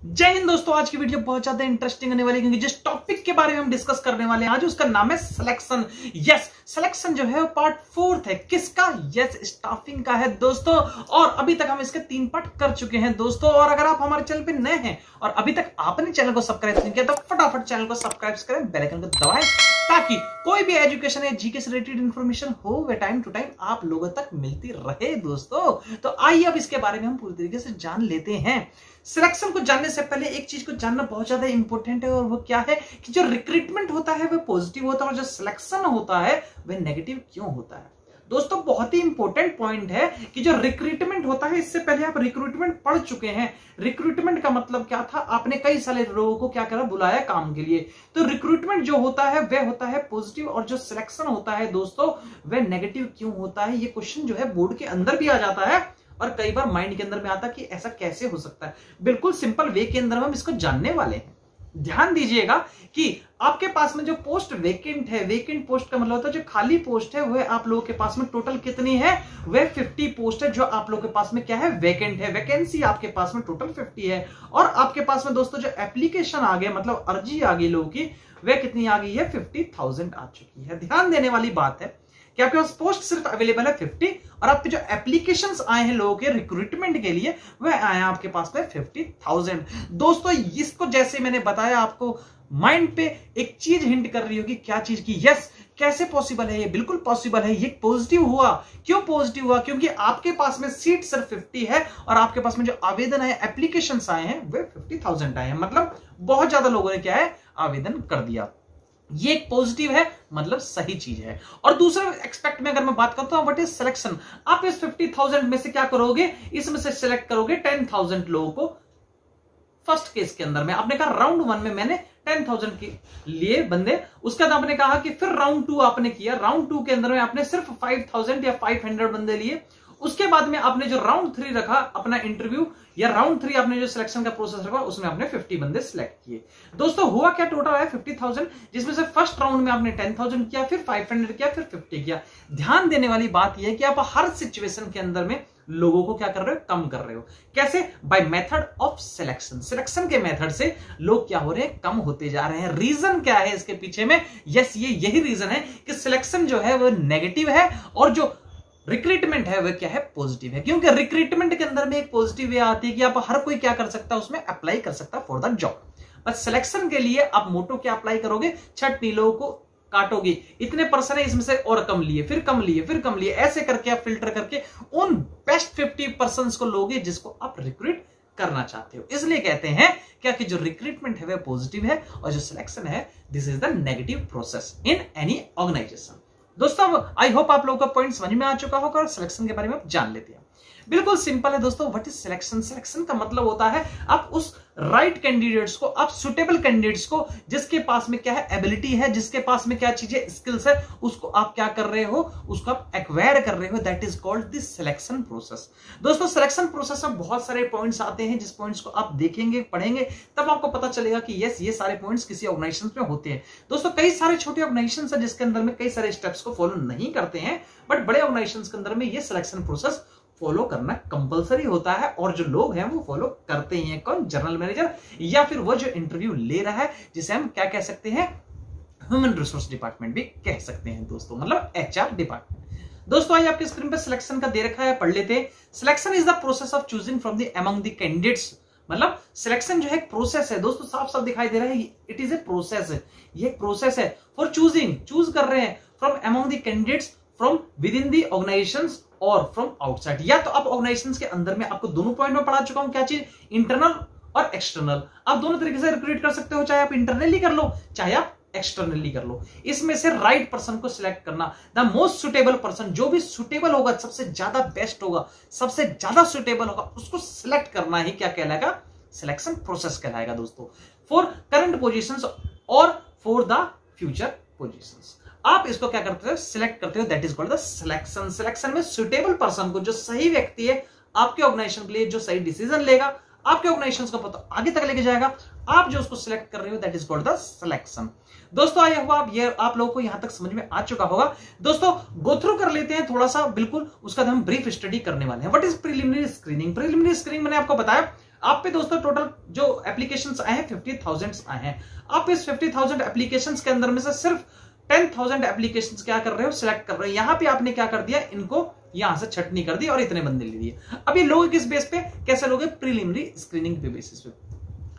जय हिंद दोस्तों। आज की वीडियो बहुत ज्यादा इंटरेस्टिंग होने वाली है क्योंकि जिस टॉपिक के बारे में हम डिस्कस करने वाले हैं आज उसका नाम है सिलेक्शन। यस, सिलेक्शन जो है वो पार्ट 4 है। किसका? यस, स्टाफिंग का है दोस्तों। और अभी तक हम इसके 3 पार्ट कर चुके हैं दोस्तों। और अगर आप हमारे चैनल पे नए हैं और अभी तक आपने चैनल को सब्सक्राइब नहीं किया तो फटाफट चैनल को सब्सक्राइब करें, बेल आइकन को दबाएं ताकि कोई भी एजुकेशन या जीके से रिलेटेड इंफॉर्मेशन हो वे टाइम टू टाइम आप लोगों तक मिलती रहे दोस्तों। तो आइए अब इसके बारे में हम पूरी तरीके से जान लेते हैं। सिलेक्शन को जानने से पहले एक चीज को जानना बहुत ज्यादा इंपॉर्टेंट है और वो क्या है कि जो रिक्रूटमेंट होता है वो पॉजिटिव होता है और जो सिलेक्शन होता है वह नेगेटिव क्यों होता है। दोस्तों बहुत ही इंपॉर्टेंट पॉइंट है कि जो रिक्रूटमेंट होता है, इससे पहले आप रिक्रूटमेंट पढ़ चुके हैं। रिक्रूटमेंट का मतलब क्या था? आपने कई सारे लोगों को क्या करा, बुलाया काम के लिए। तो रिक्रूटमेंट जो होता है वह होता है पॉजिटिव और जो सिलेक्शन होता है दोस्तों वह नेगेटिव क्यों होता है। ये क्वेश्चन जो है बोर्ड के अंदर भी आ जाता है और कई बार माइंड के अंदर में आता कि ऐसा कैसे हो सकता है। बिल्कुल सिंपल वे के अंदर हम इसको जानने वाले हैं। ध्यान दीजिएगा कि आपके पास में जो पोस्ट वेकेंट है, वेकेंट पोस्ट का मतलब होता है जो खाली पोस्ट है वह आप लोगों के पास में टोटल कितनी है? वह 50 पोस्ट है जो आप लोगों के पास में क्या है, वेकेंट है। वैकेंसी आपके पास में टोटल 50 है। और आपके पास में दोस्तों जो एप्लीकेशन आ गया, मतलब अर्जी आ गई लोगों की, वह कितनी आ गई है? 50,000 आ चुकी है। ध्यान देने वाली बात है कि आपके पास पोस्ट सिर्फ अवेलेबल है 50 और आपके जो एप्लीकेशंस आए हैं लोगों के रिक्रूटमेंट के लिए वह आए हैं आपके पास में 50,000। दोस्तों इसको जैसे मैंने बताया आपको माइंड पे एक चीज हिंट कर रही होगी। क्या चीज की? यस, कैसे पॉसिबल है? ये बिल्कुल पॉसिबल है। ये पॉजिटिव हुआ। क्यों पॉजिटिव हुआ? क्योंकि आपके पास में सीट सिर्फ 50 है और आपके पास में जो आवेदन है, एप्लीकेशंस आए हैं वे 50,000 आए हैं। मतलब बहुत ज्यादा लोगों ने क्या है, आवेदन कर दिया। ये एक पॉजिटिव है, मतलब सही चीज है। और दूसरे एक्सपेक्ट में अगर मैं बात करता हूं व्हाट इज सिलेक्शन, आप इस 50,000 में से क्या करोगे, इसमें से सिलेक्ट करोगे 10,000 लोगों को। फर्स्ट केस के अंदर में आपने कहा राउंड 1 में मैंने 10,000 के लिए बंदे, उसके बाद आपने कहा कि फिर राउंड 2 आपने किया। राउंड 2 के अंदर में आपने सिर्फ 5,000 या 500 बंदे लिए। उसके बाद में आपने जो राउंड 3 रखा अपना इंटरव्यू, या राउंड 3 आपने जो सिलेक्शन का प्रोसेस रखा उसमें आपने 50 बंदे सिलेक्ट किए। दोस्तों हुआ क्या? टोटल है 50,000, जिसमें से फर्स्ट राउंड में आपने 10,000 किया, फिर 500 किया, फिर 50 किया। ध्यान देने वाली बात यह है कि आप हर सिचुएशन के अंदर में लोगों को क्या कर रहे हो, कम कर रहे हो। कैसे? By method of selection. Selection के मेथड से लोग क्या हो रहे हैं, कम होते जा रहे हैं। रीजन क्या है इसके पीछे में? यस, यही रीजन है कि सिलेक्शन जो है वो नेगेटिव है और जो रिक्रूटमेंट है वह क्या है, पॉजिटिव है। क्योंकि रिक्रूटमेंट के अंदर में एक पॉजिटिव वे आती है कि आप हर कोई क्या कर सकता है, उसमें अप्लाई कर सकता है फॉर द जॉब। बस सिलेक्शन के लिए आप मोटो क्या अप्लाई करोगे, छठ नीलों को काटोगे, इतने पर्सन है इसमें से और कम लिए, फिर कम लिए, फिर कम लिए, ऐसे करके आप फिल्टर करके उन बेस्ट 50% को लोगे जिसको आप रिक्रूट करना चाहते हो। इसलिए कहते हैं क्या कि जो रिक्रूटमेंट है वह पॉजिटिव है और जो सिलेक्शन है this is the negative process in any organisation. दोस्तों आई होप आप लोगों का पॉइंट समझ में आ चुका होगा और सिलेक्शन के बारे में आप जान लेते हैं। बिल्कुल सिंपल है दोस्तों। What is selection? सिलेक्शन का मतलब होता है आप उस राइट कैंडिडेट्स को, आप सुटेबल कैंडिडेट्स को, जिसके पास में क्या है, एबिलिटी है, जिसके पास में क्या चीजें, स्किल्स है, उसको आप क्या कर रहे हो, उसको आप एक्वायर कर रहे हो। That is called this selection process. दोस्तों सिलेक्शन प्रोसेस में बहुत सारे पॉइंट्स आते हैं, जिस पॉइंट्स को आप देखेंगे, पढ़ेंगे, तब आपको पता चलेगा कि यस ये सारे पॉइंट्स किसी ऑर्गेनाइजेशन में होते हैं। दोस्तों कई सारे छोटे ऑर्गेनाइजेशन है जिसके अंदर में कई सारे स्टेप्स को फॉलो नहीं करते हैं, बट बड़े ऑर्गेनाइजेशन के अंदर में ये सिलेक्शन प्रोसेस फॉलो करना कंपलसरी होता है और जो लोग हैं वो फॉलो करते ही हैं। कौन? जनरल मैनेजर या फिर वो जो इंटरव्यू ले रहा है, जिसे हम क्या कह सकते हैं, ह्यूमन रिसोर्स डिपार्टमेंट भी कह सकते हैं दोस्तों, मतलब एचआर डिपार्टमेंट। दोस्तों आज आपकी स्क्रीन पर सिलेक्शन का दे रखा है, पढ़ लेते हैं। Selection is the process of choosing from the among the candidates. मतलब सिलेक्शन जो है एक प्रोसेस है दोस्तों, साफ साफ दिखाई दे रहा है, इट इज ए प्रोसेस है। ये एक प्रोसेस है फॉर चूजिंग, चूज कर रहे हैं from among the candidates from with in the organisations और फ्रॉम आउटसाइड। या तो आप ऑर्गेनाइजेशंस के अंदर में, आपको दोनों पॉइंट में पढ़ा चुका हूं, क्या चीज, इंटरनल और एक्सटर्नल। आप दोनों तरीके से रिक्रूट कर सकते हो, चाहे आप इंटरनली कर लो चाहे आप एक्सटर्नली कर लो। इसमें से राइट पर्सन को सिलेक्ट करना, द मोस्ट सुटेबल पर्सन, जो भी सुटेबल होगा, सबसे ज्यादा बेस्ट होगा, सबसे ज्यादा सुटेबल होगा, उसको सिलेक्ट करना ही क्या कहलाएगा, सिलेक्शन प्रोसेस कहलाएगा दोस्तों। फॉर करंट पोजीशंस और फॉर द फ्यूचर पोजीशंस आप इसको क्या करते हो, सिलेक्ट करते हो। That is called the selection. Selection में सुटेबल पर्सन को, जो सही व्यक्ति है आपके ऑर्गेनाइजेशन के लिए, जो सही डिसीजन लेगा, आपके ऑर्गेनाइजेशन को पता आगे तक लेके जाएगा, आप जो उसको सिलेक्ट कर रहे हो, that is called the selection. दोस्तों आया हुआ आप लोगों को यहां तक समझ में आ चुका होगा। दोस्तों गो थ्रू कर लेते हैं थोड़ा सा, बिल्कुल उसका हम ब्रीफ स्टडी करने वाले हैं। What is preliminary screening? Preliminary screening मैंने आपको बताया आप पे दोस्तों टोटल जो एप्लीकेशंस आए हैं 50,000 आए हैं। आप इस 50,000 एप्लीकेशंस के अंदर में से सिर्फ 10,000 एप्लीकेशंस क्या कर रहे हो, सिलेक्ट कर रहे हो। यहां पे आपने क्या कर दिया, इनको यहां से छटनी कर दी और इतने बंदे ले लिए। अब ये लोग किस बेस पे, कैसे लोग, प्रीलिमिनरी स्क्रीनिंग पे बेसिस पे।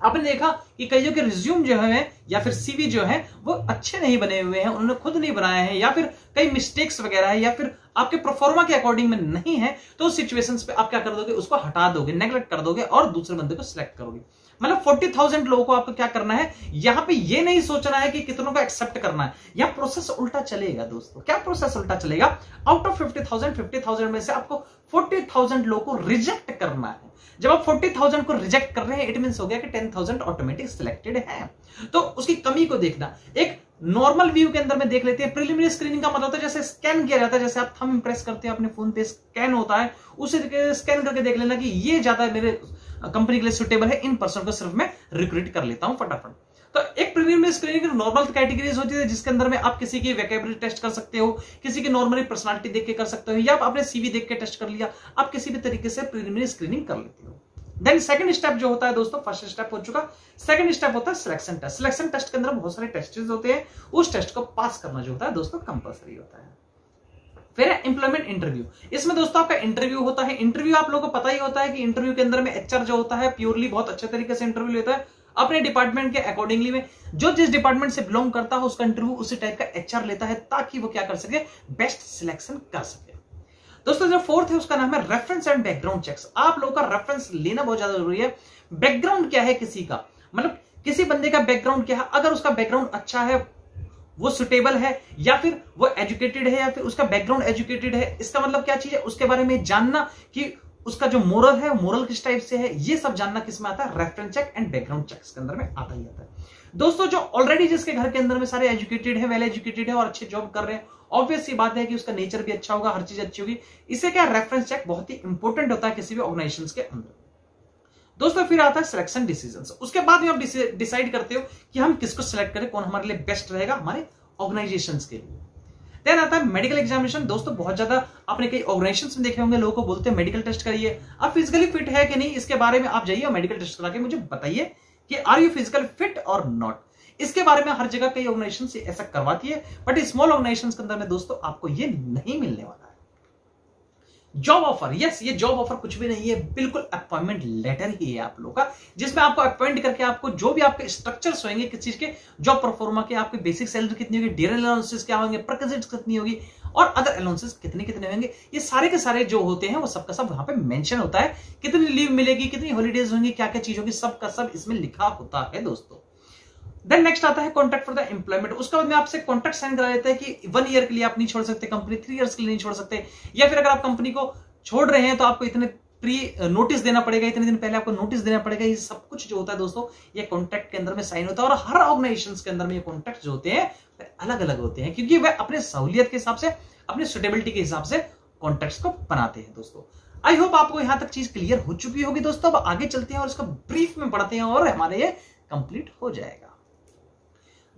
आपने देखा कि कईयों के रिज्यूम जो है या फिर सीवी जो है वो अच्छे नहीं बने हुए हैं, उन्होंने खुद नहीं बनाए हैं, या फिर कई मिस्टेक्स वगैरह है, या फिर आपके प्रोफॉर्मा के अकॉर्डिंग में नहीं है, तो सिचुएशंस पे आप क्या कर दोगे, उसको हटा दोगे, नेग्लेक्ट कर दोगे और दूसरे बंदे को सिलेक्ट करोगे। मतलब 40,000 लोगों को आपको क्या करना है, यहां पे ये नहीं सोचना है कि कितनों को एक्सेप्ट करना है। यहां प्रोसेस उल्टा चलेगा दोस्तों। क्या प्रोसेस उल्टा चलेगा, आउट ऑफ 50,000 में से आपको 40,000 लोगों को रिजेक्ट करना है। जब आप 40,000 को रिजेक्ट कर रहे हैं, इट मींस हो गया कि 10,000 ऑटोमेटिक सिलेक्टेड है। तो उसकी कमी को देखना, एक नॉर्मल व्यू के अंदर में देख लेते हैं। प्रीलिमिनरी स्क्रीनिंग का मतलब होता है जैसे स्कैन किया जाता है, जैसे आप थंब इंप्रेस करते हैं अपने फोन पे, स्कैन होता है, उसे स्कैन करके देख लेना कि ये ज्यादा मेरे कंपनी के लिए सुटेबल है, इन पर्सन को सिर्फ मैं रिक्रूट कर लेता हूं फटाफट। तो एक प्रीलिमिनरी स्क्रीनिंग नॉर्मल कैटेगरीज होती है, जिसके अंदर में आप किसी की वोकैबुलरी टेस्ट कर सकते हो, किसी की नॉर्मली पर्सनालिटी देख के कर सकते हो, या आप अपने सीवी देख के टेस्ट कर लिया, आप किसी भी तरीके से प्रीलिमिनरी स्क्रीनिंग कर लेते हो। देन सेकंड स्टेप जो होता है दोस्तों, फर्स्ट स्टेप हो चुका, सेकंड स्टेप होता है सिलेक्शन टेस्ट। सिलेक्शन टेस्ट के अंदर बहुत सारे टेस्टेस होते हैं, उस टेस्ट को पास करना जो होता है दोस्तों कंपलसरी होता है। फिर एम्प्लॉयमेंट इंटरव्यू। इसमें दोस्तों आपका इंटरव्यू होता है। इंटरव्यू आप लोगों को पता ही होता है कि इंटरव्यू के अंदर में एचआर जो होता है प्योरली बहुत अच्छे तरीके से इंटरव्यू लेता है अपने डिपार्टमेंट के अकॉर्डिंगली में, जो जिस डिपार्टमेंट से बिलोंग करता है उसका इंटरव्यू उसी टाइप का एचआर लेता है, ताकि वो क्या कर सके, बेस्ट सिलेक्शन कर सके। दोस्तों जो फोर्थ है उसका नाम है रेफरेंस एंड बैकग्राउंड चेक्स। आप लोगों का रेफरेंस लेना बहुत ज्यादा जरूरी है। बैकग्राउंड क्या है किसी का, मतलब किसी बंदे का बैकग्राउंड क्या है, अगर उसका बैकग्राउंड अच्छा है, वो सुटेबल है, या फिर वो एजुकेटेड है, या फिर उसका बैकग्राउंड एजुकेटेड है, इसका मतलब क्या चीज है, उसके बारे में जानना कि उसका जो मोरल है, मोरल किस टाइप से है, ये सब जानना किस में आता है, reference check and background checks के अंदर में आता ही आता है। दोस्तों जो ऑलरेडी जिसके घर के अंदर में सारे एजुकेटेड है, वेल एजुकेटेड है और अच्छे जॉब कर रहे हैं, ऑब्वियस सी बात है कि उसका नेचर भी अच्छा होगा, हर चीज अच्छी होगी। इसे क्या, रेफरेंस चेक बहुत ही इंपॉर्टेंट होता है किसी भी ऑर्गेनाइजेशन के अंदर। दोस्तों फिर आता है सिलेक्शन डिसीजंस। उसके बाद में आप डिसाइड करते हो कि हम किसको सिलेक्ट करें, कौन हमारे लिए बेस्ट रहेगा हमारे ऑर्गेनाइजेशंस के लिए। देन आता है मेडिकल एग्जामिनेशन। दोस्तों बहुत ज्यादा आपने कई ऑर्गेनाइजेशंस में देखे होंगे, लोगों को बोलते हैं मेडिकल टेस्ट करिए, आप फिजिकली फिट है कि नहीं, इसके बारे में आप जाइए और मेडिकल टेस्ट करा के मुझे बताइए कि आर यू फिजिकल फिट और नॉट। इसके बारे में हर जगह कई ऑर्गेनाइजेशन ऐसा करवाती है, बट स्मॉल ऑर्गेनाइजेशन के अंदर में दोस्तों आपको ये नहीं मिलने वाला है। जॉब ऑफर, यस, ये जॉब ऑफर कुछ भी नहीं है, बिल्कुल अपॉइंटमेंट लेटर ही है आप लोगों का, जिसमें आपको अपॉइंट करके आपको जो भी आपके स्ट्रक्चर्स होंगे किस चीज के, जॉब परफॉर्मा के, आपकी बेसिक सैलरी कितनी होगी, डियर अलाउंसेस क्या होंगे, परक्विजिट्स कितनी होगी और अदर अलाउंसेस कितने कितने होंगे, ये सारे के सारे जो होते हैं वो सबका सब वहां पे मेंशन होता है। कितनी लीव मिलेगी, कितनी हॉलीडेज होंगी, क्या क्या चीज होगी, सबका सब इसमें लिखा होता है दोस्तों। देन नेक्स्ट आता है कॉन्ट्रैक्ट फॉर द एम्प्लॉयमेंट। उसके बाद में आपसे कॉन्ट्रैक्ट साइन करा देता है कि 1 ईयर के लिए आप नहीं छोड़ सकते कंपनी, 3 इयर्स के लिए नहीं छोड़ सकते, या फिर अगर आप कंपनी को छोड़ रहे हैं तो आपको इतने प्री नोटिस देना पड़ेगा, इतने दिन पहले आपको नोटिस देना पड़ेगा। ये सब कुछ जो होता है दोस्तों ये कॉन्ट्रैक्ट के अंदर में साइन होता है, और हर ऑर्गेनाइजेशन के अंदर में ये कॉन्ट्रैक्ट जो होते हैं अलग अलग होते हैं, क्योंकि वह अपने सहूलियत के हिसाब से, अपनी सुटेबिलिटी के हिसाब से कॉन्ट्रैक्ट्स को बनाते हैं दोस्तों। आई होप आपको यहां तक चीज क्लियर हो चुकी होगी दोस्तों। अब आगे चलते हैं और इसका ब्रीफ में पढ़ते हैं और हमारे ये कंप्लीट हो जाएगा।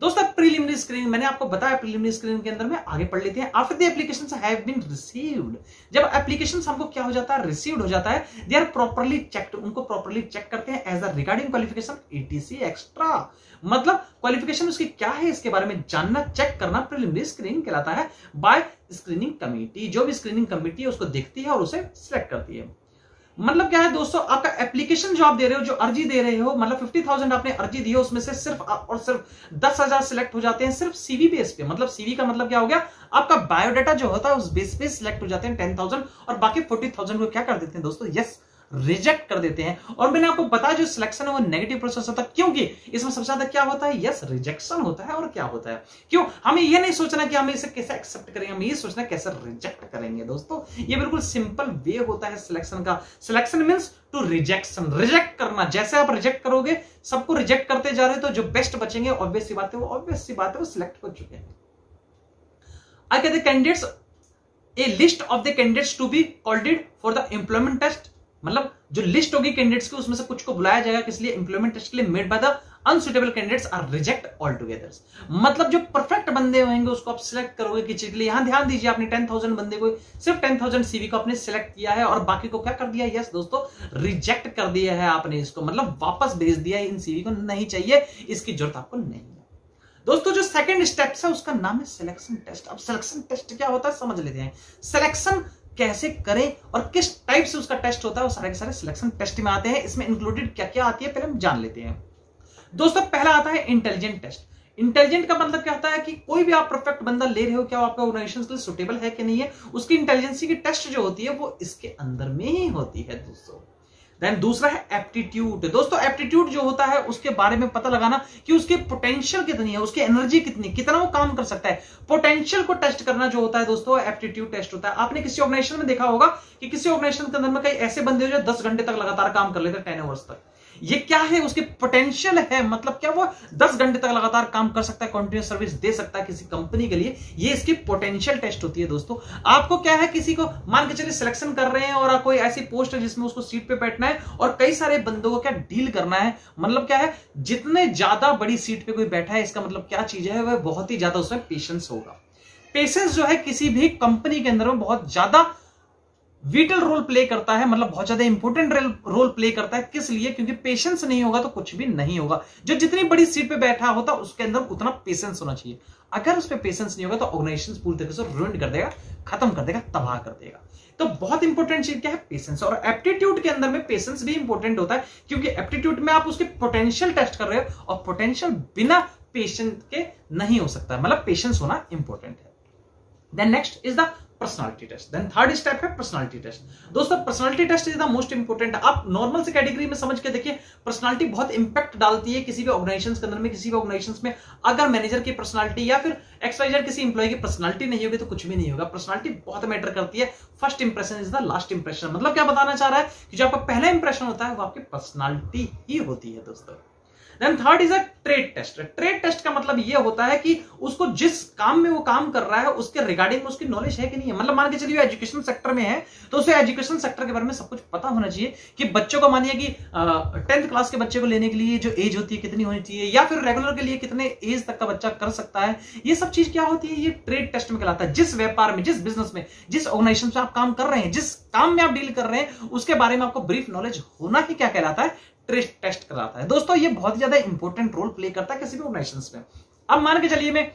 दोस्तों प्रीलिमिनरी स्क्रीनिंग मैंने आपको बताया, प्रीलिमिनरी स्क्रीनिंग के अंदर में आगे पढ़ लेते हैं। After the applications have been received, जब एप्लीकेशंस हमको क्या हो जाता है, रिसीव्ड हो जाता है, दे आर प्रॉपर्ली चेक्ड, उनको प्रॉपर्ली चेक करते हैं as a regarding qualification ETC extra, मतलब क्वालिफिकेशन उसकी क्या है इसके बारे में जानना, चेक करना प्रीलिमिनरी स्क्रीनिंग कहलाता है। बाय स्क्रीनिंग कमेटी, जो भी स्क्रीनिंग कमेटी है उसको देखती है और उसे सिलेक्ट करती है। मतलब क्या है दोस्तों, आपका एप्लीकेशन जो आप दे रहे हो, जो अर्जी दे रहे हो, मतलब 50,000 आपने अर्जी दी है, उसमें से सिर्फ और सिर्फ 10,000 सिलेक्ट हो जाते हैं सिर्फ सीवी बेस पे। मतलब सीवी का मतलब क्या हो गया, आपका बायोडाटा जो होता है उस बेस पे सिलेक्ट हो जाते हैं 10,000, और बाकी 40,000 को क्या कर देते हैं दोस्तों, यस, रिजेक्ट कर देते हैं। और मैंने आपको बताया जो सिलेक्शन है वो नेगेटिव प्रोसेस होता है, क्योंकि इसमें सबसे ज्यादा क्या होता है, यस, रिजेक्शन होता है। और क्या होता है, क्यों, हमें ये नहीं सोचना कि हमें इसे कैसे एक्सेप्ट करेंगे, हमें ये सोचना कैसे रिजेक्ट करेंगे दोस्तों। ये बिल्कुल सिंपल वे होता है सिलेक्शन का। Selection means to rejection, reject करना। जैसे आप रिजेक्ट करोगे, सबको रिजेक्ट करते जा रहे हो, तो जो बेस्ट बचेंगे ऑब्वियस सी बात है वो सिलेक्ट हो चुके हैं। आई कहते candidates, a list of the candidates to be called for the employment test मतलब जो लिस्ट होगी कैंडिडेट्स की उसमें से कुछ को बुलाया जाएगा, किस लिए? एम्प्लॉयमेंट टेस्ट के लिए। Made by the unsuitable candidates are reject all together. मतलब जो परफेक्ट बंदे होंगे उसको आप सिलेक्ट करोगे किसी के लिए। यहां ध्यान दीजिए, आपने 10,000 बंदे को, सिर्फ 10,000 सीवी को आपने सिलेक्ट किया है और बाकी को क्या कर दिया? यस दोस्तों, रिजेक्ट कर दिया है आपने इसको, मतलब वापस भेज दिया है, इन सीवी को नहीं चाहिए, इसकी जरूरत आपको नहीं है। दोस्तों जो सेकंड स्टेप है उसका नाम है सिलेक्शन टेस्ट। अब सिलेक्शन टेस्ट क्या होता है समझ लेते हैं। सिलेक्शन कैसे करें और किस टाइप से उसका टेस्ट होता है, वो सारे के सारे सिलेक्शन टेस्ट में आते हैं। इसमें इंक्लूडेड क्या क्या आती है पहले हम जान लेते हैं। दोस्तों पहला आता है इंटेलिजेंट टेस्ट। इंटेलिजेंट का मतलब क्या होता है कि कोई भी आप परफेक्ट बंदा ले रहे हो, क्या वो आपका ऑर्गेनाइजेशन के लिए सुटेबल है कि नहीं है, उसकी इंटेलिजेंसी की टेस्ट जो होती है वो इसके अंदर में ही होती है दोस्तों। देन दूसरा है एप्टीट्यूड। दोस्तों एप्टीट्यूड जो होता है उसके बारे में पता लगाना कि उसके पोटेंशियल कितनी है, उसकी एनर्जी कितनी, कितना वो काम कर सकता है। पोटेंशियल को टेस्ट करना जो होता है दोस्तों एप्टीट्यूड टेस्ट होता है। आपने किसी ऑर्गेनाइजेशन में देखा होगा कि किसी ऑर्गेनाइजेशन के अंदर में कई ऐसे बंदे जो 10 घंटे तक लगातार काम कर लेते हैं, 10 आवर्स तक। ये क्या है? उसकी पोटेंशियल है, मतलब क्या वो 10 घंटे तक लगातार काम कर सकता है, कंटिन्यूस सर्विस दे सकता है किसी कंपनी के लिए। ये इसकी पोटेंशियल टेस्ट होती है दोस्तों। आपको क्या है, किसी को मान के चलिए सिलेक्शन कर रहे हैं और कोई ऐसी पोस्ट है जिसमें उसको सीट पे बैठना है और कई सारे बंदों को क्या डील करना है। मतलब क्या है, जितने ज्यादा बड़ी सीट पे कोई बैठा है इसका मतलब क्या चीज है, वह बहुत ही ज्यादा उसमें पेशेंस होगा। पेशेंस जो है किसी भी कंपनी के अंदर में बहुत ज्यादा विटल रोल प्ले करता है, मतलब बहुत ज्यादा इंपॉर्टेंट रोल प्ले करता है। किस लिए? क्योंकि पेशेंस नहीं होगा तो कुछ भी नहीं होगा। जो जितनी बड़ी सीट पे बैठा होता है उसके अंदर उतना पेशेंस होना चाहिए। अगर उसमें पेशेंस नहीं होगा तो ऑर्गेनाइजेशन पूरी तरीके से रूइन कर देगा, खत्म कर देगा, तबाह कर देगा। तो बहुत इंपॉर्टेंट चीज क्या है? पेशेंस। और एप्टीट्यूड के अंदर में पेशेंस भी इंपॉर्टेंट होता है, क्योंकि एप्टीट्यूड में आप उसके पोटेंशियल टेस्ट कर रहे हो और पोटेंशियल बिना पेशेंस के नहीं हो सकता, मतलब पेशेंस होना इंपॉर्टेंट है। Then next is the personality test. Then third step है पर्सनालिटी टेस्ट। दोस्तों personality test is the most important. आप नॉर्मल से कैटेगरी में समझ के देखिए, पर्सनालिटी बहुत इंपैक्ट डालती है किसी भी ऑर्गेनाइजेशन के अंदर में। किसी भी ऑर्गेनाइजेशन में अगर मैनेजर की पर्सनालिटी या फिर XYZ किसी इंप्लॉय की पर्सनालिटी नहीं होगी तो कुछ भी नहीं होगा। पर्सनालिटी बहुत मैटर करती है। First impression is the last impression. मतलब क्या बताना चाह रहा है कि जो आपका पहला इंप्रेशन होता है वो आपकी पर्सनालिटी ही होती है दोस्तों। Then third is a trade test. Trade test का मतलब ये होता है कि उसको जिस काम में वो काम कर रहा है उसके रिगार्डिंग उसकी नॉलेज है कि नहीं है। मतलब मान के चलिए एजुकेशन सेक्टर में है तो उसे एजुकेशन सेक्टर के बारे में सब कुछ पता होना चाहिए कि बच्चों को मानिए कि 10th क्लास के बच्चे को लेने के लिए जो एज होती है कितनी होनी चाहिए, या फिर रेगुलर के लिए कितने एज तक का बच्चा कर सकता है। ये सब चीज क्या होती है? ये ट्रेड टेस्ट में कहलाता है। जिस व्यापार में, जिस बिजनेस में, जिस ऑर्गेनाइजेशन में आप काम कर रहे हैं, जिस काम में आप डील कर रहे हैं, उसके बारे में आपको ब्रीफ नॉलेज होना ही क्या कहलाता है? ट्रेड टेस्ट कराता है दोस्तों। ये बहुत ज्यादा इंपॉर्टेंट रोल प्ले करता है किसी भी ऑर्गेनाइजेशन में। अब मान के चलिए मैं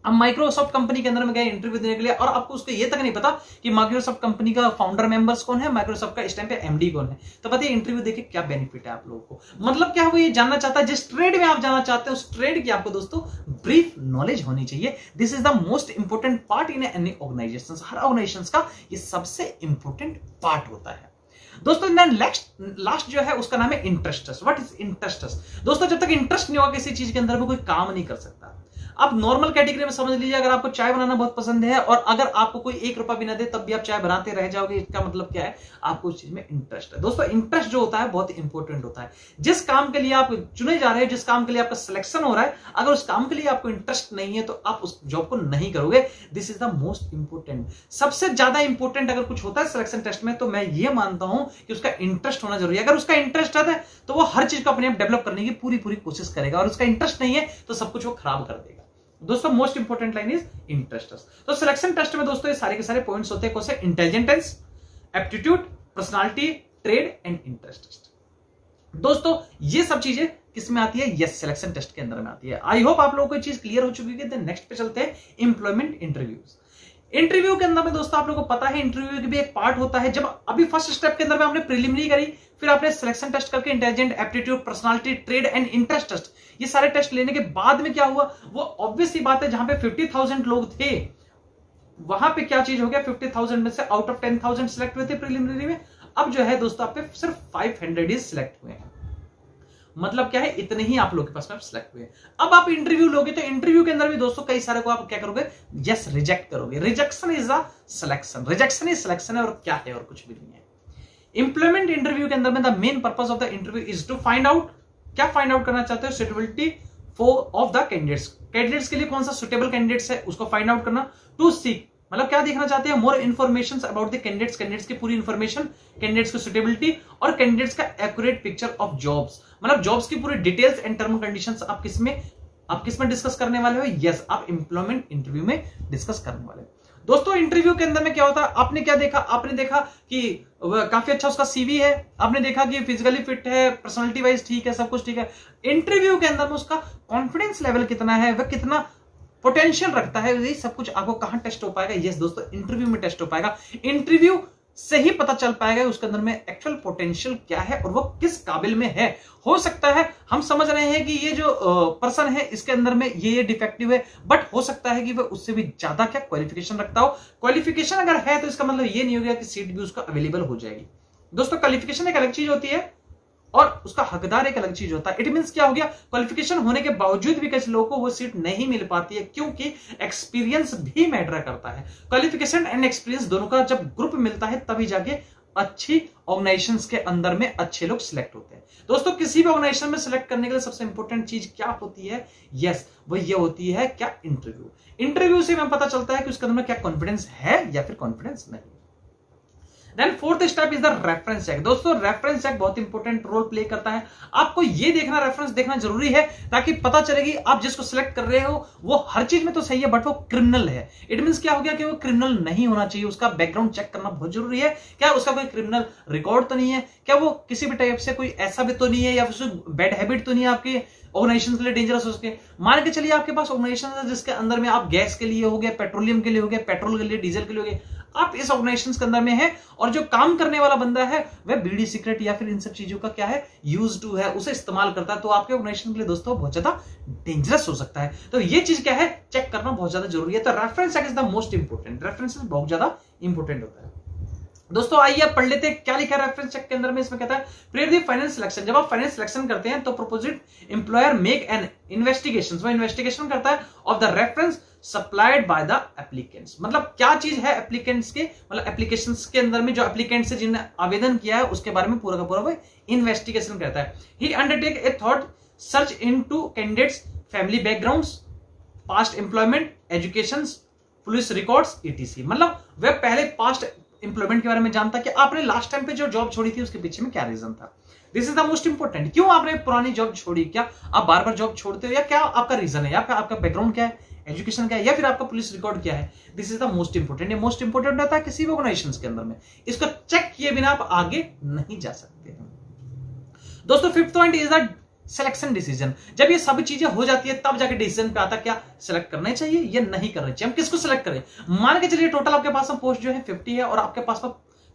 अब माइक्रोसॉफ्ट कंपनी के अंदर में गए इंटरव्यू देने के लिए और आपको उसको ये तक नहीं पता कि माइक्रोसॉफ्ट कंपनी का फाउंडर मेंबर्स कौन है, माइक्रोसॉफ्ट का इस टाइम पे MD कौन है, तो बताइए इंटरव्यू देके क्या बेनिफिट है आप लोगों को? मतलब क्या वो ये जानना चाहता है जिस ट्रेड में आप जाना चाहते हैं उस ट्रेड की आपको दोस्तों ब्रीफ नॉलेज होनी चाहिए। This is the most important part in any organisation. हर ऑर्गेनाइजेशन का ये सबसे इंपोर्टेंट पार्ट होता है दोस्तों। लास्ट जो है उसका नाम है interest test. What is interest test? दोस्तों जब तक इंटरेस्ट नहीं होगा किसी चीज के अंदर में कोई काम नहीं कर सकता। आप नॉर्मल कैटेगरी में समझ लीजिए, अगर आपको चाय बनाना बहुत पसंद है और अगर आपको कोई 1 रुपया भी ना दे तब भी आप चाय बनाते रह जाओगे, इसका मतलब क्या है? आपको उस चीज में इंटरेस्ट है। दोस्तों इंटरेस्ट जो होता है बहुत इंपॉर्टेंट होता है। जिस काम के लिए आप चुने जा रहे हैं, जिस काम के लिए आपका सिलेक्शन हो रहा है, अगर उस काम के लिए आपको इंटरेस्ट नहीं है तो आप उस जॉब को नहीं करोगे। This is the most important. सबसे ज्यादा इंपॉर्टेंट अगर कुछ होता है सिलेक्शन टेस्ट में तो मैं ये मानता हूं कि उसका इंटरेस्ट होना जरूरी है। अगर उसका इंटरेस्ट है तो वो हर चीज को अपने आप डेवलप करने की पूरी कोशिश करेगा, और उसका इंटरेस्ट नहीं है तो सब कुछ वो खराब कर देगा। दोस्तों most important line is interest test. तो सिलेक्शन टेस्ट में दोस्तों ये सारे के सारे पॉइंट्स होते हैं। कौन से? Intelligence, aptitude, personality, trade and interest test. दोस्तों ये सब चीजें किसमें आती है? यस, सिलेक्शन टेस्ट के अंदर में आती है। आई होप आप लोगों को चीज क्लियर हो चुकी है। नेक्स्ट पे चलते हैं, एम्प्लॉयमेंट इंटरव्यूज। इंटरव्यू के अंदर में दोस्तों आप लोगों को पता है इंटरव्यू की भी एक पार्ट होता है। जब अभी फर्स्ट स्टेप के अंदर में आपने प्रीलिमिनरी करी, फिर आपने सिलेक्शन टेस्ट करके intelligent, aptitude, personality, trade and interest test, ये सारे टेस्ट लेने के बाद में क्या हुआ? वो ऑब्वियस सी बात है, जहां पे 50,000 लोग थे वहां पे क्या चीज हो गया? 50,000 में से आउट ऑफ 10,000 सिलेक्ट हुए थे प्रीलिमिनरी में। अब जो है दोस्तों आप पे सिर्फ 500 ही सिलेक्ट हुए हैं। मतलब क्या है? इतने ही आप लोग के पास में सिलेक्ट हुए। अब आप इंटरव्यू लोगे तो इंटरव्यू के अंदर भी दोस्तों कई सारे को आप क्या करोगे? यस, रिजेक्ट करोगे। Rejection is a selection. Rejection is selection है, और क्या है? और कुछ भी नहीं है। इंप्लॉयमेंट इंटरव्यू के अंदर में the main purpose of the interview is to find out, क्या फाइंड आउट करना चाहते हो? Suitability for of the candidates. Candidates के लिए कौन सा सुटेबल कैंडिडेट्स है उसको फाइंड आउट करना। टू सीक, मतलब क्या देखना चाहते हैं, more information about the candidates, candidates की पूरी इन्फॉर्मेशन, कैंडिडेट्स की सुटेबिलिटी और कैंडिडेट्स का एक्यूरेट पिक्चर ऑफ जॉब्स, मतलब जॉब्स की पूरी डिटेल्स एंड टर्म कंडीशंस आप किसमें डिस्कस करने वाले हो? यस, आप एम्प्लॉयमेंट इंटरव्यू में डिस्कस करने वाले हो। दोस्तों इंटरव्यू के अंदर में क्या होता है, आपने क्या देखा, आपने देखा कि काफी अच्छा उसका सीवी है, आपने देखा कि फिजिकली फिट है, पर्सनालिटी वाइज ठीक है, सब कुछ ठीक है। इंटरव्यू के अंदर में उसका कॉन्फिडेंस लेवल कितना है, वह कितना पोटेंशियल रखता है, ये सब कुछ आपको कहां टेस्ट हो पाएगा? यस दोस्तों, इंटरव्यू में टेस्ट हो पाएगा। इंटरव्यू से ही पता चल पाएगा उसके अंदर में एक्चुअल पोटेंशियल क्या है और वो किस काबिल में है। हो सकता है हम समझ रहे हैं कि ये जो पर्सन है इसके अंदर में ये डिफेक्टिव है, बट हो सकता है कि वह उससे भी ज्यादा क्या क्वालिफिकेशन रखता हो। क्वालिफिकेशन अगर है तो इसका मतलब ये नहीं हो गया कि सीट भी उसको अवेलेबल हो जाएगी। दोस्तों क्वालिफिकेशन एक अलग चीज होती है और उसका हकदार एक अलग चीज होता है। इट मींस क्या हो गया, क्वालिफिकेशन होने के बावजूद भी कुछ लोगों को वो सीट नहीं मिल पाती है, क्योंकि एक्सपीरियंस भी मैटर करता है। क्वालिफिकेशन एंड एक्सपीरियंस दोनों का जब ग्रुप मिलता है तभी जाके अच्छी ऑर्गेनाइजेशंस के अंदर में अच्छे लोग सिलेक्ट होते हैं। दोस्तों किसी भी ऑर्गेनाइजेशन में सिलेक्ट करने के लिए सबसे इंपॉर्टेंट चीज क्या होती है? यस, वो ये होती है क्या? इंटरव्यू। इंटरव्यू से हमें पता चलता है कि उसके अंदर में क्या कॉन्फिडेंस है या फिर कॉन्फिडेंस नहीं। Then fourth step is the reference check. दोस्तों रेफरेंस चेक बहुत इंपॉर्टेंट रोल प्ले करता है। आपको ये देखना, रेफरेंस देखना जरूरी है ताकि पता चलेगी आप जिसको सिलेक्ट कर रहे हो वो हर चीज में तो सही है बट वो क्रिमिनल है। इट मींस क्या हो गया कि वो क्रिमिनल नहीं होना चाहिए, उसका बैकग्राउंड चेक करना बहुत जरूरी है। क्या उसका कोई क्रिमिनल रिकॉर्ड तो नहीं है, क्या वो किसी भी टाइप से कोई ऐसा भी तो नहीं है, या फिर बैड हैबिट तो नहीं है आपकी ऑर्गेनाइजेशन के लिए डेंजरस हो सके। मान के चलिए आपके पास ऑर्गेनाइजेशन है जिसके अंदर में आप गैस के लिए हो गए, पेट्रोलियम के लिए हो गए, पेट्रोल के लिए, डीजल के लिए हो गए, आप इस ऑर्गेनाइजेशन के अंदर में है और जो काम करने वाला बंदा है वह बीड़ी सिगरेट या फिर इन सब चीजों का क्या है, यूज टू है, उसे इस्तेमाल करता है, तो आपके ऑर्गेनाइजेशन के लिए दोस्तों बहुत ज्यादा डेंजरस हो सकता है। तो ये चीज क्या है, चेक करना बहुत ज्यादा जरूरी है। तो reference check is the most important, reference बहुत ज्यादा इंपोर्टेंट होता है। दोस्तों आइए आप पढ़ लेते हैं क्या लिखा है रेफरेंस चेक के अंदर में। इसमें कहता है प्रियर द फाइनेंस सिलेक्शन, जब आप फाइनेंस सिलेक्शन करते हैं तो प्रोपोजिट एम्प्लॉयर मेक एन इन्वेस्टिगेशन, वो इन्वेस्टिगेशन करता है of the reference supplied by the applicants. मतलब क्या चीज है एप्लीकेंट्स के, मतलब एप्लीकेशंस के अंदर में जो एप्लीकेंट्स है जिन्होंने आवेदन किया है उसके बारे में पूरा का पूरा वो इन्वेस्टिगेशन करता है। He undertake a thorough search into candidates family backgrounds, past employment, education, police records etc। मतलब वह पहले पास्ट एम्प्लॉयमेंट के बारे में जानता कि आपने लास्ट टाइम पे जो जॉब छोड़ी थी उसके पीछे में क्या रीजन था। This is the most important. क्यों आपने पुरानी जॉब छोड़ी, क्या आप बार बार जॉब छोड़ते हो, या क्या आपका रीजन है, या फिर आपका बैकग्राउंड क्या है, एजुकेशन क्या है, या फिर आपका पुलिस रिकॉर्ड क्या है। This is the most important. ये मोस्ट इंपोर्टेंट होता है किसी भी ऑर्गेनाइजेशन के अंदर में, इसको चेक किए बिना आप आगे नहीं जा सकते। दोस्तों fifth point is the selection decision. जब ये सब चीजें हो जाती है तब जाके डिसीजन पे आता क्या सिलेक्ट करना चाहिए या नहीं करना चाहिए, हम किसको सिलेक्ट करें। मान के चलिए टोटल आपके पास पोस्ट जो है 50 है और आपके पास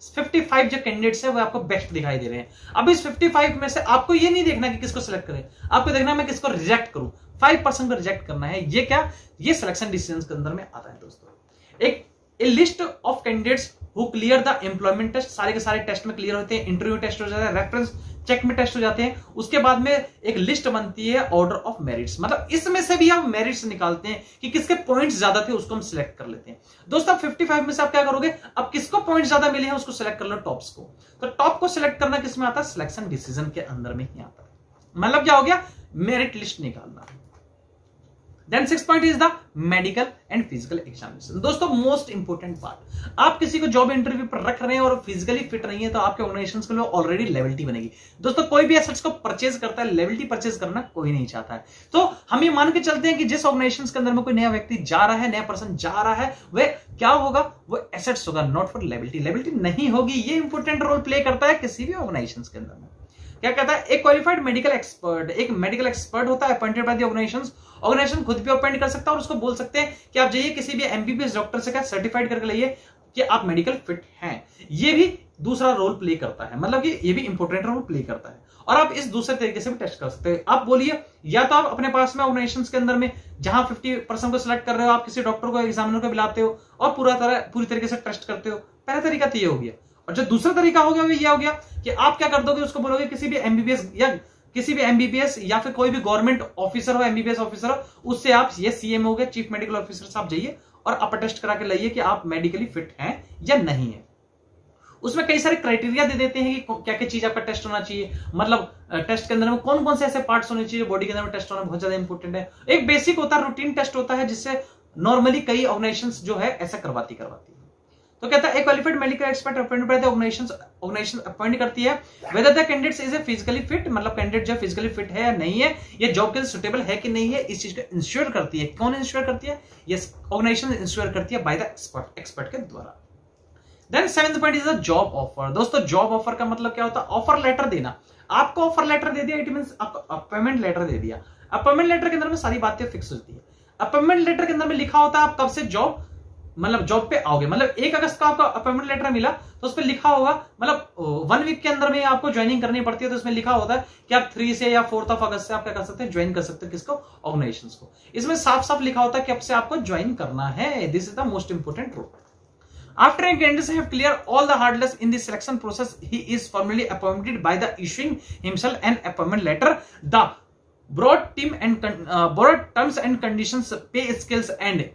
55 जो कैंडिडेट्स है वो आपको बेस्ट दिखाई दे रहे हैं। अब इस 55 में से आपको ये नहीं देखना कि किसको सिलेक्ट करें, आपको देखना मैं किसको रिजेक्ट करूं, 5% को रिजेक्ट करना है। ये क्या, ये सिलेक्शन डिसीजन के अंदर में आता है। दोस्तों एक list of candidates who clear the employment test, सारे के सारे टेस्ट में क्लियर होते हैं, इंटरव्यू टेस्ट हो जाता है, रेफरेंस चेक में टेस्ट हो जाते हैं, उसके बाद में एक लिस्ट बनती है ऑर्डर ऑफ मेरिट्स। मतलब इसमें से भी आप मेरिट्स निकालते हैं कि किसके पॉइंट्स ज्यादा थे उसको हम सिलेक्ट कर लेते हैं। दोस्तों 55 में से आप क्या करोगे, अब किसको पॉइंट्स ज्यादा मिले हैं उसको सिलेक्ट कर लो, टॉप्स को। तो टॉप को सिलेक्ट करना किसमें आता है, सिलेक्शन डिसीजन के अंदर में ही आता है। मतलब क्या हो गया, मेरिट लिस्ट निकालना। Then 6 point is the medical and physical examination. दोस्तों मोस्ट इंपोर्टेंट पार्ट, आप किसी को जॉब इंटरव्यू पर रख रहे हैं और फिजिकली फिट नहीं है तो आपके ऑर्गेनाइजेशन के लिए ऑलरेडी लेवलिटी बनेगी। दोस्तों कोई भी एसेट्स को परचेज करता है, लेवलिटी परचेज करना कोई नहीं चाहता है। तो हम ये मान के चलते हैं कि जिस ऑर्गेनाइजेशन के अंदर में कोई नया व्यक्ति जा रहा है, नया पर्सन जा रहा है, वह क्या होगा, वो एसेट्स होगा, नॉट फॉर लेवलिटी। लेवलिटी नहीं होगी, ये इंपोर्टेंट रोल प्ले करता है किसी भी ऑर्गेनाइजेशन के अंदर में। क्या कहता है, एक क्वालिफाइड मेडिकल एक्सपर्ट, एक मेडिकल एक्सपर्ट होता है अपॉइंटेड बाय द ऑर्गेनाइजेशन खुद भी अपॉइंट कर सकता है और उसको बोल सकते हैं कि आप जाइए किसी भी एमबीबीएस डॉक्टर से क्या सर्टिफाइड करके लाइए कि आप मेडिकल फिट हैं। ये भी दूसरा रोल प्ले करता है, मतलब कि ये भी इंपॉर्टेंट रोल प्ले करता है। और आप इस दूसरे तरीके से भी टेस्ट कर सकते हैं। आप बोलिए, या तो आप अपने पास में ऑर्गेनाइजेशन के अंदर में जहां 50% को सिलेक्ट कर रहे हो, आप किसी डॉक्टर को, एग्जामिनर को बुलाते हो और पूरी तरीके से टेस्ट करते हो। पहला तरीका तो ये हो गया। और जो दूसरा तरीका हो गया वो ये हो गया कि आप क्या कर दोगे, उसको बोलोगे किसी भी एमबीबीएस या फिर कोई भी गवर्नमेंट ऑफिसर हो, एमबीबीएस ऑफिसर हो, उससे आप ये सीएम हो गए, चीफ मेडिकल ऑफिसर से आप जाइए और आप टेस्ट करा के लाइए कि आप मेडिकली फिट हैं या नहीं है। उसमें कई सारे क्राइटेरिया दे देते हैं कि क्या क्या चीज आपका टेस्ट होना चाहिए, मतलब टेस्ट के अंदर में कौन कौन से ऐसे पार्ट्स होने चाहिए बॉडी के अंदर में टेस्ट होना बहुत ज्यादा इंपॉर्टेंट है। एक बेसिक होता है, रूटीन टेस्ट होता है जिससे नॉर्मली कई ऑर्गेनाइजेशंस जो है ऐसा करवाती है। तो कहता है qualified medical expert appoint by the organisation appoint करती है whether the candidate is a physically fit, मतलब कैंडिडेट जो फिजिकली फिट है या नहीं है, ये जॉब के लिए सुटेबल है कि नहीं है, इस चीज को इंश्योर करती है। कौन इंश्योर करती है? यस, ऑर्गेनाइजेशन इंश्योर करती है बाय द एक्सपर्ट के द्वारा। Then 7th point is the job offer. दोस्तों जॉब ऑफर का मतलब क्या होता है? ऑफर लेटर देना। आपको ऑफर लेटर दे दिया, इट मींस आपको अपॉइंटमेंट लेटर दे दिया। अपॉइंटमेंट लेटर के अंदर में सारी बातें फिक्स होती है। अपॉइंटमेंट लेटर के अंदर में लिखा होता है आप कब से जॉब पे आओगे। मतलब 1 अगस्त का आपका अपॉइंटमेंट लेटर मिला तो उस पर लिखा होगा, मतलब 1 वीक के अंदर में आपको ज्वाइनिंग करनी पड़ती है, तो उसमें लिखा होता है कि आप 3 से या 4 अगस्त से आप क्या कर सकते हैं, ज्वाइन कर सकते हैं किसको? ऑर्गेनाइजेशंस को। इसमें साफ साफ लिखा होता है कि अब से आपको ज्वाइन करना है। This is the most important rule. After a candidate have cleared all the hurdles in the selection process, he is formally appointed by the issuing himself an appointment letter. The broad terms and conditions, pay scales and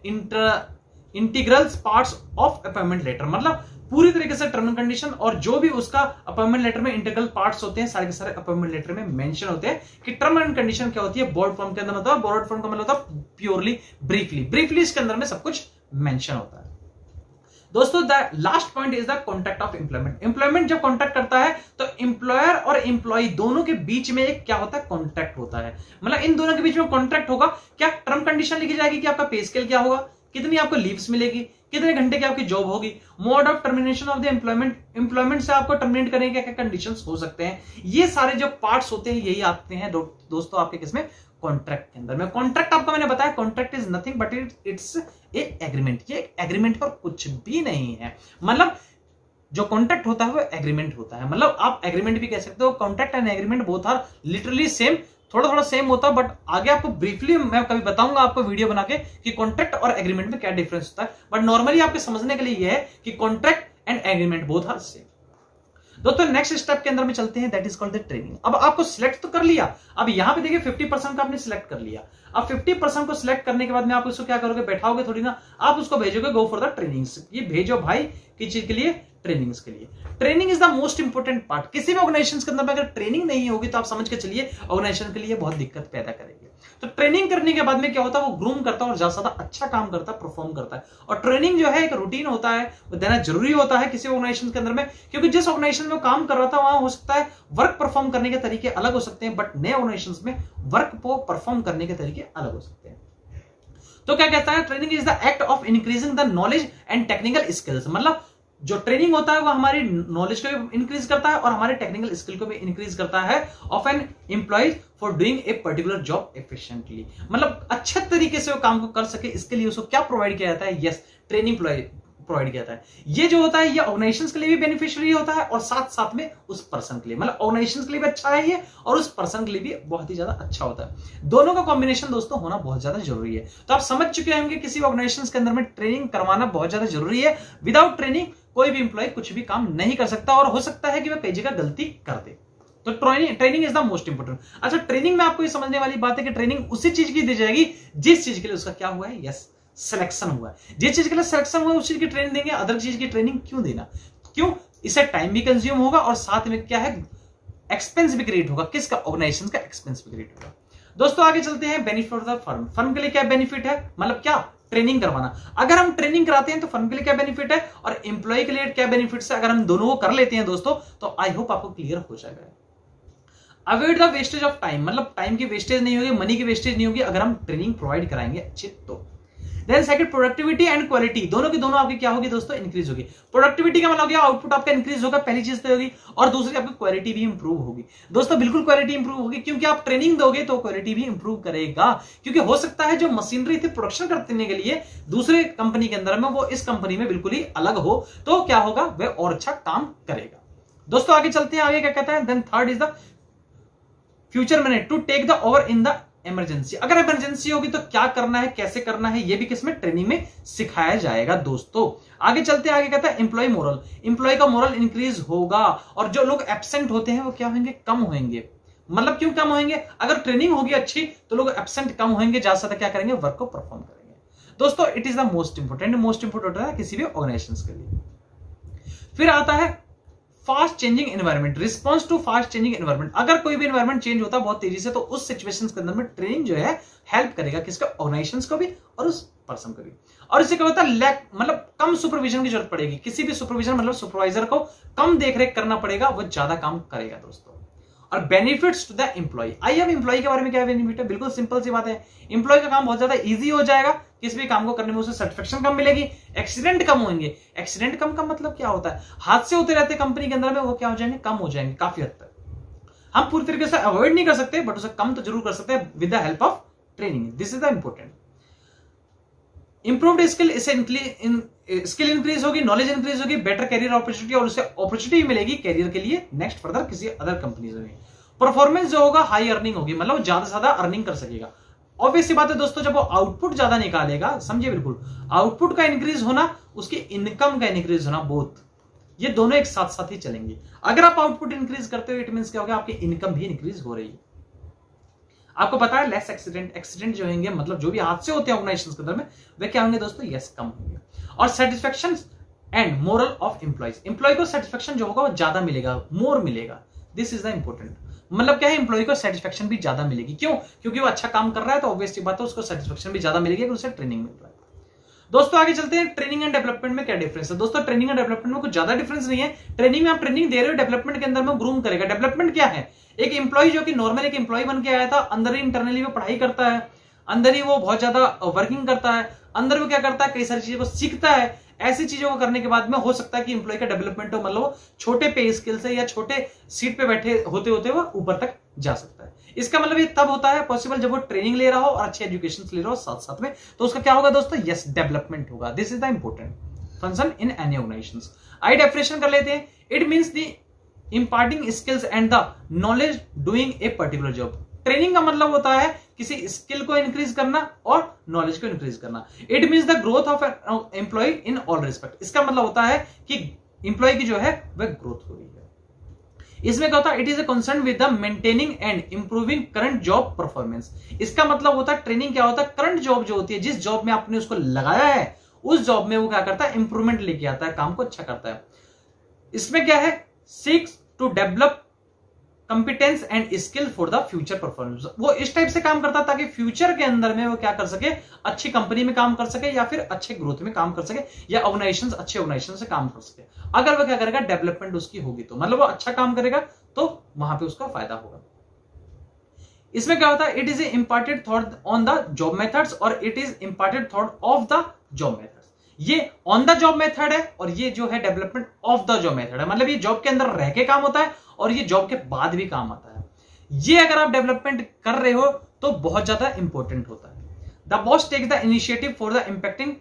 integral parts of appointment letter, मतलब पूरी तरीके से term and condition और जो भी उसका appointment letter में integral parts होते हैं सारे के सारे अपॉइंटमेंट लेटर में मेंशन होते हैं कि टर्म एंड कंडीशन क्या होती है। बोर्ड फॉर्म के अंदर होता है, बोर्ड फॉर्म का मतलब होता है प्योरली ब्रीफली इसके अंदर में सब कुछ मेंशन होता है। दोस्तों the last point is the contract of employment. Employment जब कॉन्ट्रैक्ट करता है तो एम्प्लॉयर और एम्प्लॉय दोनों के बीच में एक क्या होता है? कॉन्ट्रैक्ट होता है। मतलब इन दोनों के बीच में कॉन्ट्रैक्ट होगा। क्या टर्म कंडीशन लिखी जाएगी कि आपका पे स्केल क्या होगा, कितनी आपको लीव्स मिलेगी, कितने घंटे की आपकी जॉब होगी, mode of termination of the employment से आपको टर्मिनेट करने के क्या कंडीशंस हो सकते हैं। ये सारे जो पार्ट्स होते हैं यही आते हैं दोस्तों आपके किसमें? कॉन्ट्रैक्ट के अंदर में। कॉन्ट्रैक्ट आपको मैंने बताया, contract is nothing but it's a agreement. ये एग्रीमेंट और कुछ भी नहीं है। मतलब जो कॉन्ट्रैक्ट होता है वो एग्रीमेंट होता है। मतलब आप एग्रीमेंट भी कह सकते हो। Contract and agreement both are literally same, थोड़ा सेम होता है, बट आगे आपको ब्रीफली मैं कभी बताऊंगा आपको वीडियो बना के कि कॉन्ट्रैक्ट और एग्रीमेंट में क्या डिफरेंस होता है। बट नॉर्मली आपके समझने के लिए यह है कि contract and agreement both are same. दोस्तों नेक्स्ट स्टेप के अंदर में चलते हैं, that is called the training. अब आपको सिलेक्ट तो कर लिया, अब यहां पे देखिए 50% का आपने सिलेक्ट कर लिया। अब 50% को सिलेक्ट करने के बाद में आप उसको क्या करोगे? बैठाओगे थोड़ी ना, आप उसको भेजोगे गो फॉर द ट्रेनिंग्स। ये भेजो भाई किस चीज के लिए? ट्रेनिंग्स के लिए। Training is the most important part. किसी भी ऑर्गेनाइजेशन के अंदर में अगर ट्रेनिंग नहीं होगी तो आप समझ के चलिए ऑर्गेनाइजेशन के लिए बहुत दिक्कत पैदा करेगी। तो ट्रेनिंग करने के बाद में क्या होता है? वो ग्रूम करता है और ज्यादा अच्छा काम करता है, परफॉर्म करता है। और ट्रेनिंग जो है एक रूटीन होता है, वो देना जरूरी होता है किसी ऑर्गेनाइजेशन के अंदर में, क्योंकि जिस ऑर्गेनाइजेशन में काम कर रहा था वहां हो सकता है वर्क परफॉर्म करने के तरीके अलग हो सकते हैं, बट नए ऑर्गेनाइजेशन में वर्क को परफॉर्म करने के तरीके अलग हो सकते हैं। तो क्या कहता है? Training is the act of increasing the knowledge and technical skills. मतलब जो ट्रेनिंग होता है वो हमारी नॉलेज को भी इंक्रीज करता है और हमारे टेक्निकल स्किल को भी इंक्रीज करता है of an employ for doing a particular job efficiently. मतलब अच्छे तरीके से वो काम को कर सके, इसके लिए उसको क्या प्रोवाइड किया जाता है? यस, ट्रेनिंग प्रोवाइड किया जाता है। ये जो होता है ये ऑर्गेनाइजेशंस के लिए भी बेनिफिशियरी होता है और साथ साथ में उस पर्सन के लिए, मतलब ऑर्गेनाइजेशंस के लिए भी अच्छा है ये और उस पर्सन के लिए भी बहुत ही ज्यादा अच्छा होता है। दोनों का कॉम्बिनेशन दोस्तों होना बहुत ज्यादा जरूरी है। तो आप समझ चुके होंगे किसी ऑर्गेनाइजेशंस के अंदर में ट्रेनिंग करवाना बहुत ज्यादा जरूरी है। विदाउट ट्रेनिंग कोई भी इंप्लॉय कुछ भी काम नहीं कर सकता और हो सकता है कि वह कई जगह गलती कर दे। तो training is the most important. अच्छा, ट्रेनिंग में आपको ये समझने वाली बात है कि ट्रेनिंग उसी चीज की दी जाएगी जिस चीज के लिए उसका क्या हुआ है? यस, सिलेक्शन हुआ है। जिस चीज के लिए सिलेक्शन हुआ है उस चीज की ट्रेनिंग देंगे। अदर चीज की ट्रेनिंग क्यों देना? क्यों? इससे टाइम भी कंज्यूम होगा और साथ में क्या है? एक्सपेंस भी क्रिएट होगा। किसका? ऑर्गेनाइजेशन का एक्सपेंस भी क्रिएट होगा। दोस्तों आगे चलते हैं, benefit of the firm. Firm के लिए क्या बेनिफिट है? मतलब क्या? ट्रेनिंग करवाना। अगर हम ट्रेनिंग कराते हैं तो फर्म के लिए क्या बेनिफिट है और एम्प्लॉय के लिए क्या बेनिफिट्स है, अगर हम दोनों को कर लेते हैं दोस्तों तो आई होप आपको क्लियर हो जाएगा। Avoid the wastage of time. मतलब टाइम की वेस्टेज नहीं होगी, मनी की वेस्टेज नहीं होगी अगर हम ट्रेनिंग प्रोवाइड कराएंगे अच्छे तो। Then second, productivity and quality. दोनों की दोनों आपकी क्या होगी दोस्तों? इंक्रीज होगी। प्रोडक्टिविटी का मतलब क्या? आउटपुट आपका इंक्रीज होगा, पहली चीज तो होगी, और दूसरी आपकी क्वालिटी भी इंप्रूव होगी। दोस्तों बिल्कुल क्वालिटी इंप्रूव होगी, क्योंकि आप ट्रेनिंग दोगे तो क्वालिटी भी इंप्रूव करेगा। क्योंकि हो सकता है जो मशीनरी थी प्रोडक्शन करने के लिए दूसरे कंपनी के अंदर में वो इस कंपनी में बिल्कुल ही अलग हो, तो क्या होगा? वह और अच्छा काम करेगा। दोस्तों आगे चलते हैं, आगे क्या कहता है? Then third is the future manage to take the over in the emergency. अगर इमरजेंसी होगी तो क्या करना है, कैसे करना है, ये भी किसमें? ट्रेनिंग में सिखाया जाएगा। दोस्तों आगे चलते हैं, आगे कहता है एम्प्लॉय मोरल। एम्प्लॉय का मोरल इंक्रीज होगा और जो लोग एब्सेंट होते हैं वो क्या होंगे? कम होंगे। मतलब क्यों कम होंगे? अगर ट्रेनिंग होगी अच्छी तो लोग एब्सेंट कम होंगे, ज्यादा क्या करेंगे? वर्क को परफॉर्म करेंगे। दोस्तों it is the most important है किसी भी ऑर्गेनाइजेशन के लिए। फिर आता है fast changing environment, response to fast changing environment. अगर कोई भी एनवायरनमेंट चेंज होता है बहुत तेजी से तो उस सिचुएशंस के अंदर में ट्रेनिंग जो है हेल्प करेगा किसका? ऑर्गेनाइजेशंस को भी और उस पर्सन को भी। और इससे क्या होता है, लैक मतलब कम सुपरविजन की जरूरत पड़ेगी, किसी भी सुपरविजन मतलब सुपरवाइजर को कम देखरेख करना पड़ेगा, वो ज्यादा काम करेगा दोस्तों। और बेनिफिट्स टू द एम्प्लॉय, आइए अब एम्प्लॉय के बारे में क्या बेनिफिट है, बिल्कुल सिंपल सी बात है, एम्प्लॉय का काम बहुत ज्यादा इजी हो जाएगा, किसी भी काम को करने में उसे सेटिस्फेक्शन कम मिलेगी, एक्सीडेंट कम होंगे। एक्सीडेंट कम का मतलब क्या होता है, हादसे होते रहते कंपनी के अंदर में, वो क्या हो जाएंगे, कम हो जाएंगे काफी हद तक। हम पूरी तरीके से अवॉइड नहीं कर सकते, बट उसे कम तो जरूर कर सकते हैं with the help of training. This is the important. Improved skill increase होगी, नॉलेज इंक्रीज होगी, बेटर कैरियर अपॉर्चुनिटी, और उसे अपॉर्चुनिटी मिलेगी कैरियर के लिए नेक्स्ट फर्दर किसी अदर कंपनीज में। परफॉर्मेंस जो होगा हाई अर्निंग होगी, मतलब ज्यादा से ज्यादा अर्निंग कर सकेगा। ऑब्वियस सी बात है दोस्तों, जब वो आउटपुट ज्यादा निकालेगा, समझिए बिल्कुल, आउटपुट का इंक्रीज होना, उसकी इनकम का इंक्रीज होना, बोथ ये दोनों एक साथ साथ ही चलेंगे। अगर आप आउटपुट इंक्रीज करते हो, इट मींस क्या होगा, आपकी इनकम भी इंक्रीज हो रही है। आपको पता है लेस एक्सीडेंट जो होंगे, मतलब जो भी हादसे होते हैं ऑर्गेनाइजेशंस के अंदर में, वे क्या होंगे दोस्तों, यस कम होंगे। और satisfaction and moral of employees, employ को सेटिस्फेक्शन जो होगा वो ज्यादा मिलेगा, मोर मिलेगा। दिस इज द इंपॉर्टेंट, मतलब क्या है, एम्प्लॉय को सेटिस्फेक्शन भी ज्यादा मिलेगी। क्यों? क्योंकि वो अच्छा काम कर रहा है, तो ऑब्वियसली बात है उसको सेटिस्फेक्शन भी ज्यादा मिलेगी, उसे ट्रेनिंग मिल रहा है। दोस्तों आगे चलते हैं, ट्रेनिंग एंड डेवलपमेंट में क्या डिफरेंस है। दोस्तों ट्रेनिंग एंड डेवलपमेंट में कुछ ज्यादा डिफरेंस नहीं है। ट्रेनिंग में आप ट्रेनिंग दे रहे हो, डेवलपमेंट के अंदर में ग्रूम करेगा। डेवलपमेंट क्या है, एक एम्प्लॉय जो कि नॉर्मल एक एम्प्लॉय बन के आया था, अंदर ही इंटरनली वो पढ़ाई करता है, अंदर ही वो बहुत ज्यादा वर्किंग करता है, अंदर वो क्या करता है, कई सारी चीजों को सीखता है। ऐसी चीजों को करने के बाद में हो सकता है कि एम्प्लॉय का डेवलपमेंट हो, मतलब छोटे पे स्किल से या छोटे सीट पे बैठे होते होते वो ऊपर तक जा सकता है। इसका मतलब ये तब होता है पॉसिबल जब वो ट्रेनिंग ले रहा हो और अच्छे एजुकेशन ले रहा हो साथ साथ में, तो उसका क्या होगा दोस्तों, यस डेवलपमेंट होगा। This is the important function in any organisations. I definition कर लेते हैं, it means the imparting skills and the knowledge doing a particular job. Training का मतलब होता है किसी स्किल को इंक्रीज करना और नॉलेज को इंक्रीज करना। It means the growth of employ in all respect. इसका मतलब होता है कि एम्प्लॉय की जो है वह ग्रोथ हो रही है। इसमें क्या होता है, it is a concern with the maintaining and improving current job performance. इसका मतलब होता है ट्रेनिंग क्या होता है, करंट जॉब जो होती है, जिस जॉब में आपने उसको लगाया है, उस जॉब में वो क्या करता है, इंप्रूवमेंट लेके आता है, काम को अच्छा करता है। इसमें क्या है, seeks to develop competence and skill for the future performance. वो इस टाइप से काम करता है ताकि फ्यूचर के अंदर में वो क्या कर सके, अच्छी कंपनी में काम कर सके, या फिर अच्छे ग्रोथ में काम कर सके, या ऑर्गेनाइजेशन अच्छे ऑर्गेनाइजेशन से काम कर सके। अगर वो क्या करेगा, डेवलपमेंट उसकी होगी, तो मतलब वो अच्छा काम करेगा, तो वहां पे उसका फायदा होगा। इसमें क्या होता है, it is a imparted thought on the job methods और it is imparted thought of the job methods. ये ऑन द जॉब मेथड है और ये जो है development of the job method है। मतलब ये जॉब के अंदर रह के काम होता है और ये जॉब के बाद भी काम आता है। ये अगर आप डेवलपमेंट कर रहे हो तो बहुत ज्यादा इंपॉर्टेंट होता है। The boss take the initiative for the impacting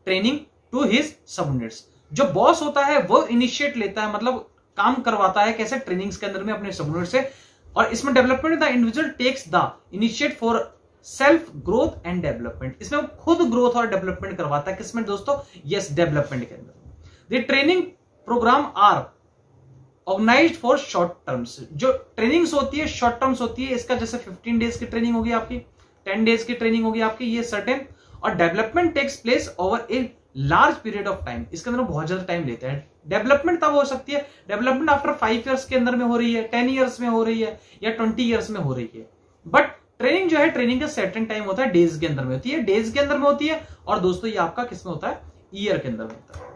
training to his subordinates. जो बॉस होता है वो इनिशिएट लेता है, मतलब काम करवाता है कैसे, ट्रेनिंग्स के अंदर में अपने सबऑर्डिनेट से। और इसमें development the individual takes the initiate for self growth and development. इसमें वो खुद ग्रोथ और डेवलपमेंट करवाता है। किसमें दोस्तों, यस डेवलपमेंट के अंदर। The training program are organised for short terms. जो ट्रेनिंग्स होती है शॉर्ट टर्म्स होती है। इसका जैसे 15 डेज की ट्रेनिंग होगी आपकी, 10 डेज की ट्रेनिंग होगी आपकी, ये सर्टेन। और development takes place over a large period of time. इसके अंदर बहुत ज्यादा टाइम लेता है। डेवलपमेंट तब हो सकती है, डेवलपमेंट आफ्टर 5 ईयर्स के अंदर में हो रही है, 10 ईयर्स में हो रही है, या 20 ईयर्स में हो रही है। बट ट्रेनिंग जो है, ट्रेनिंग का सर्टेन टाइम होता है, डेज के अंदर में होती है, डेज के अंदर में होती है। और दोस्तों ये आपका किसमें होता है, ईयर के अंदर में होता है।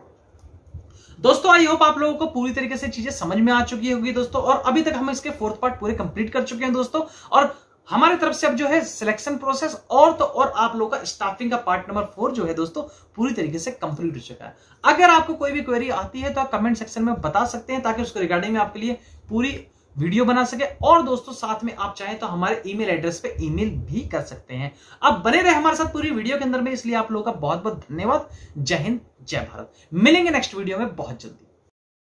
दोस्तों आई होप आप लोगों को पूरी तरीके से चीजें समझ में आ चुकी होगी दोस्तों। और अभी तक हम इसके 4th पार्ट पूरे कंप्लीट कर चुके हैं दोस्तों। और हमारी तरफ से अब जो है सिलेक्शन प्रोसेस और तो और आप लोगों का स्टाफिंग का पार्ट नंबर 4 जो है दोस्तों पूरी तरीके से कंप्लीट हो चुका है। अगर आपको कोई भी क्वेरी आती है तो आप कमेंट सेक्शन में बता सकते हैं, ताकि उसके रिगार्डिंग में आपके लिए पूरी वीडियो बना सके। और दोस्तों साथ में आप चाहें तो हमारे ईमेल एड्रेस पे ईमेल भी कर सकते हैं। आप बने रहे हमारे साथ पूरी वीडियो के अंदर में, इसलिए आप लोगों का बहुत बहुत धन्यवाद। जय हिंद, जय भारत। मिलेंगे नेक्स्ट वीडियो में बहुत जल्दी।